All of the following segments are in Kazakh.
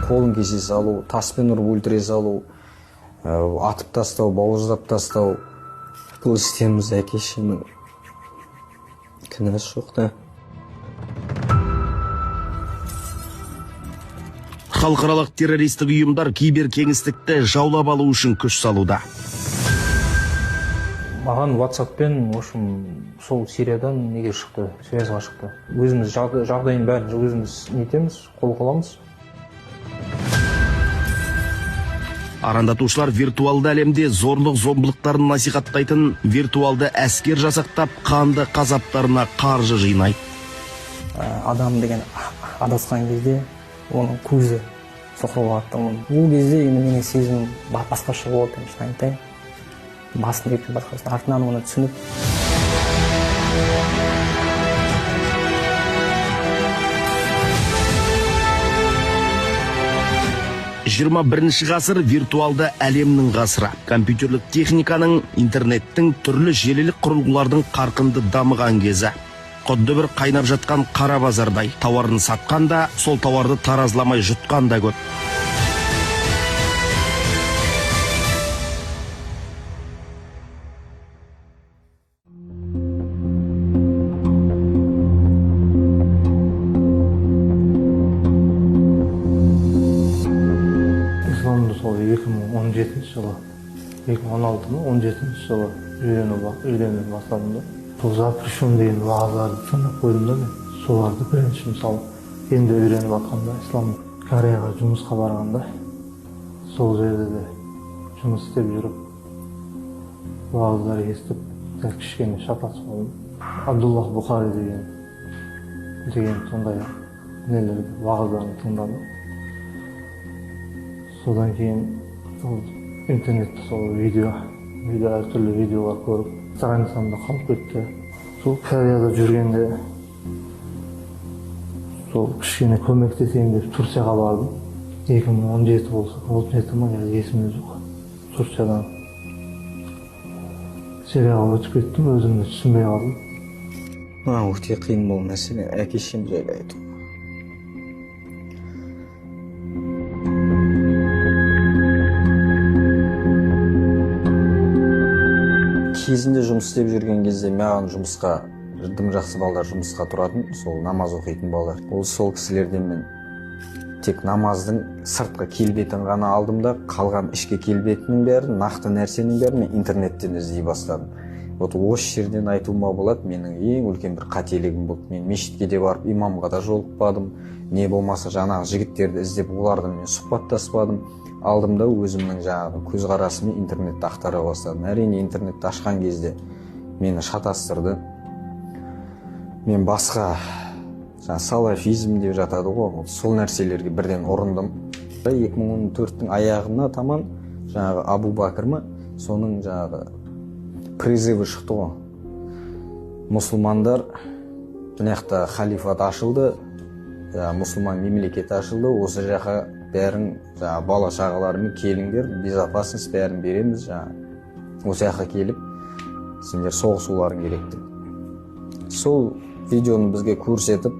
қолын кесе салу, таспен ұрып өлтіре салу, атып тастау, бауыздап тастау. Бұл істеріміз әке-шешемнің кінәсі жоқ та. Халықаралық террористік ұйымдар киберкеңістікті жаулап алу үшін күш салуда. Маған WhatsApp-пен, сол Сириядан неге шықты, связға шықты. Өзіміз жағдайын бәрін өзіміз нетеміз, қол қыламыз. Арандатушылар виртуалды әлемде зорлық-зомбылықтарын насихаттайтын виртуалды әскер жасақтап, қанды қазаптарына қаржы жинайды. Адам деген адасқан кезде оның көзі соқырлатты. Ол кезде менің сезімім басқаша болды, шын айтайын. Басын ретті басқасын, артынан оны түсініп. 21-ші ғасыр виртуалды әлемнің ғасыры. Компьютерлік техниканың, интернеттің, түрлі желілік құрылғылардың қарқынды дамыған кезі. Құдды бір қайнап жатқан қара базардай. Тауарын сатқан да, сол тауарды таразламай жұтқан да көп. Сол 2017 жылы, 2016-17 жылы үйленіп бастадым да. Сол запрещен деген уағыздарды тыңдап қойдым да мен. Соларды бірінші мысалы енді үйреніп жатқанда ислам Кореяға жұмысқа барғанда сол жерде де жұмыс істеп жүріп уағыздар естіп кішкене шатасып қалдым. Абдуллах Бухари деген сондай нелерді уағыздарын тыңдадым. Содан кейін интернетте сол видео әртүрлі видеолар көріп, страницамда қалып кетті. Сол Кореяда жүргенде сол кішкене көмектесейін деп Турцияға бардым. 2017 болса, 17 ма, есімде жоқ. Турциядан Сирияға өтіп кеттім, өзімді түсінбей қалдым. Өте қиын бұл мәселе, әке-шешем жайлы айту. Кезінде жұмыс істеп жүрген кезде маған жұмысқа дым жақсы балдар жұмысқа тұратын, сол намаз оқитын балдар. Ол сол кісілерден мен тек намаздың сыртқы келбетін ғана алдым да, қалған ішкі келбетінің бәрін, нақты нәрсенің бәрін мен интернеттен іздей бастадым. Осы жерден айтуыма болады, менің ең үлкен бір қателігім болды. Мен мешітке де барып, имамға да жолықпадым. Не болмаса жаңағы жігіттерді іздеп, олардан мен сұхбаттаспадым. Алдым да өзімнің жаңағы көзқарасымен интернетті ақтара бастадым. Әрине интернетті ашқан кезде мені шатастырды. Мен басқа салафизм деп жатады ғой, сол нәрселерге бірден ұрындым. 2014-тің аяғына таман жаңағы Абу Бакр ма, соның жаңағы призывы шықты ғой. Мұсылмандар, мынаяқта халифат ашылды, мұсылман мемлекет ашылды, осы жаққа бәрін бала шағаларымен келіңдер, безопасность бәрін береміз, осы жаққа келіп, сендер соғысуларың керек деп. Сол видеоны бізге көрсетіп,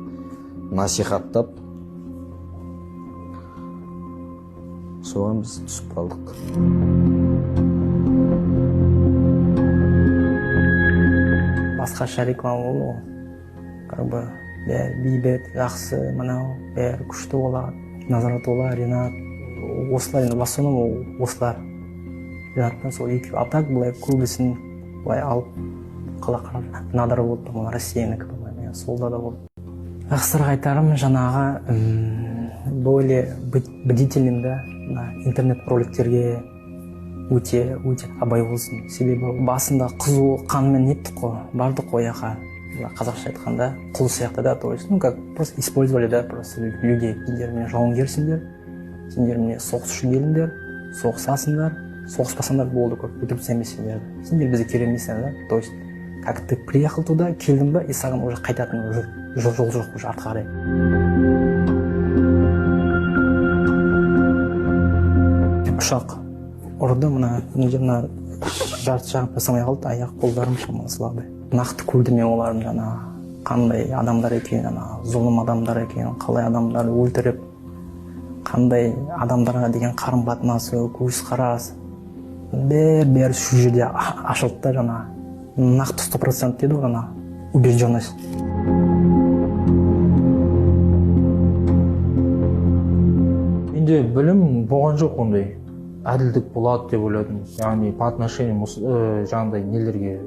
насихаттап, соған біз түсіп қалдық. Басқаша реклама болды ғой. Как бы бейбіт, жақсы, мынау, бәрі күшті болады. Назаратолла, Ринат, осылар, енді басынан осылар. Ринаттан сол екі, а так былай көбісін былай алып, қала қарап, надар болды, бұл Россиянікі болмай, солда да болды. Ақсырға айтарым, жаңағы более быть бдительным да, интернет роликтерге өте абай болсын. Себебі басында қызу қанмен неттік қой, бардық қой яқа. Қазақша айтқанда құл сияқты да, то есть, как просто использовали, да, просто людей. Сендер мені жауынгерсіңдер, сендер мені соғыс үшін келіңдер, соғысасыңдар, соғыспасаңдар болды, көп өтіріп сенбесіңдер. Сендер бізге келемейсіңдер, да, то есть, как ты приехал туда, келдің ба, и саған уже қайтатын жол жоқ уже артқа қарай. Ұшақ ұрды, мына жарты жағып жасамай қалды, аяқ қолдарым шамасылады. Нақты көрдім мен олардың жаңа қандай адамдар екенін, зұлым адамдар екенін, қалай адамдарды өлтіріп, қандай адамдарға деген қарым қатынасы, көзқарас бәрі şu жерде ашылды да, жаңа нақты 100% дейді ғой, ана убежденность. Менде білім болған жоқ ондай. Әділдік болады деп ойладым. Яғни по отношению жаңағыдай нелерге,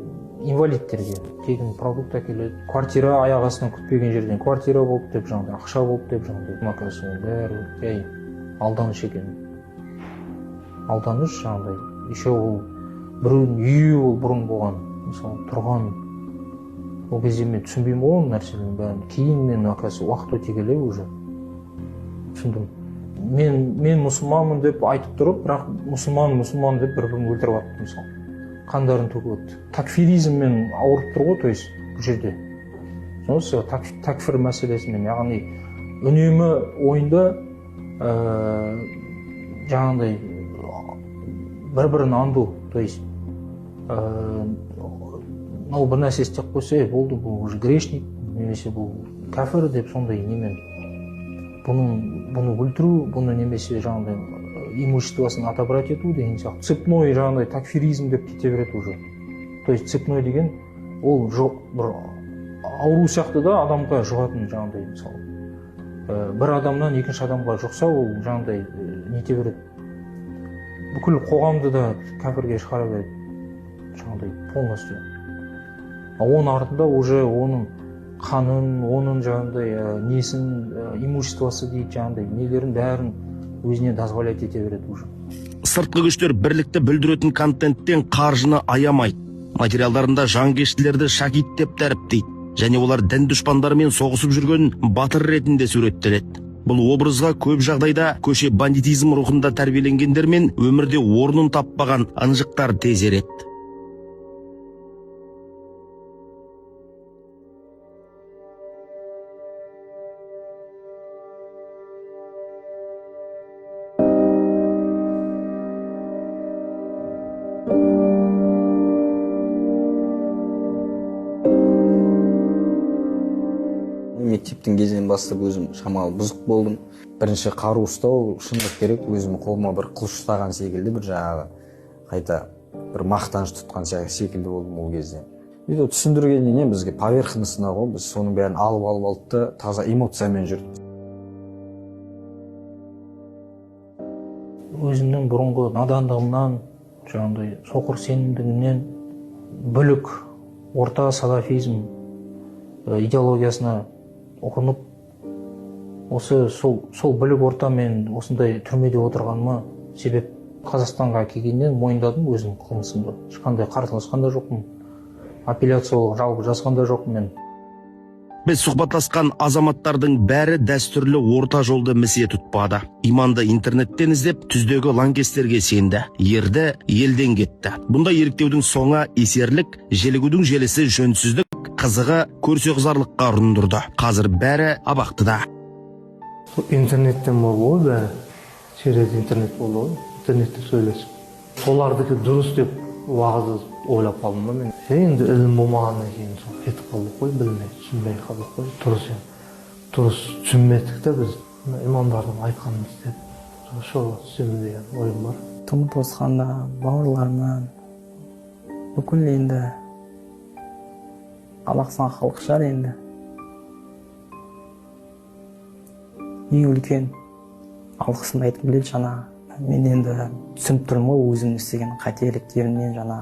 инвалидтерге тегін продукт әкеледі. Квартира аяқ астынан күтпеген жерден квартира болып деп, жаңағыдай ақша болып деп, жаңағыдай. Оказывается, ол бәрі жай алданыш екен. Алданыш жаңағыдай. Еще ол біреудің үйі ол бұрын болған. Мысалы тұрған. Ол кезде мен түсінбеймін ол нәрселердің бәрін. Кейін мен, оказывается, уақыт өте келе уже түсіндім. Мен мұсылманмын деп айтып тұрып, бірақ мұсылман деп бір-бірін өлтіріп атты, мысалы. Қандарын төгіп өтті. Такфиризммен ауырып тұр ғой, то есть бұл жерде. Осы такфир мәселесімен, яғни үнемі ойында жаңағыдай бір-бірін аңду, то есть мынау бір нәрсе істеп қойса, болды, бұл уже грешник, немесе бұл кәфір деп сондай немен бұны өлтіру, бұны немесе жаңағыдай имуществосын отобрать ету деген сияқты. Цепной жаңағыдай такфиризм деп кете береді уже. То есть цепной деген ол бір ауру сияқты да адамға жұғатын жаңағыдай, мысалы. Бір адамнан екінші адамға жұқса, ол жаңағыдай нете береді. Бүкіл қоғамды да кәфірге шығара береді. Жаңағыдай полностью. Оның артында уже оның қанын, оның жаңағыдай несін, имуществосы дейді, жаңағыдай нелерін бәрін өзіне дозволять ете береді уже. Сыртқы күштер бірлікті бүлдіретін контенттен қаржыны аямайды. Материалдарында жанкештілерді шахид деп дәріптейді. Және олар дін дұшпандарымен соғысып жүрген батыр ретінде суреттеледі. Бұл образға көп жағдайда көше бандитизм рухында тәрбиеленгендер мен өмірде орнын таппаған ынжықтар тез ереді. Мектептің кезінен бастап өзім шамалы бұзық болдым. Бірінші қару ұстау шындық керек, өзім қолыма бір қылыш ұстаған секілді, бір жаңағы қайта бір мақтаныш тұтқан секілді болдым ол кезде. Үйде түсіндіргенде бізге поверхностно ғой, біз соның бәрін алып алды да таза эмоциямен жүрдік. Өзімнің бұрынғы надандығымнан, жаңағыдай соқыр сенімдігімнен бүлік орта салафизм идеологиясына ұрынып, сол бүлік орта мен осындай түрмеде отырғаныма себеп. Қазақстанға келгеннен мойындадым өзім қылмысымды. Ешқандай қарсыласқан да жоқпын, апелляциялық жалобы жазған да жоқпын мен. Біз сұхбаттасқан азаматтардың бәрі дәстүрлі орта жолды місе тұтпады. Иманды интернеттен іздеп, түздегі лаңкестерге сенді, ерді, елден кетті. Бұндай еріктеудің соңы есерлік, желігудің желісі жөнсіздік, қызығы көрсеғызарлыққа ұрындырды. Қазір бәрі абақтыда. Интернеттен болды ғой бәрі. Шереді интернет болды ғой. Интернетте сөйлесіп. Солардікі дұрыс деп уағызды ойлап қалдым ба мен. Енді ілім болмағаннан кейін кетіп қалдық қой, білмей, түсінбей қалдық қой. Дұрыс түсінмедік те біз. Имамдардың айтқанын істеп, шоу түсемін деген ойым бар. Тұмы тосқанда, бауырларынан бүкіл енді алақсан халық шығар енді. Ең үлкен алғысын айтқым келеді жаңа. Мен енді түсініп тұрмын ғой өзім істеген қателіктерімнен жаңа.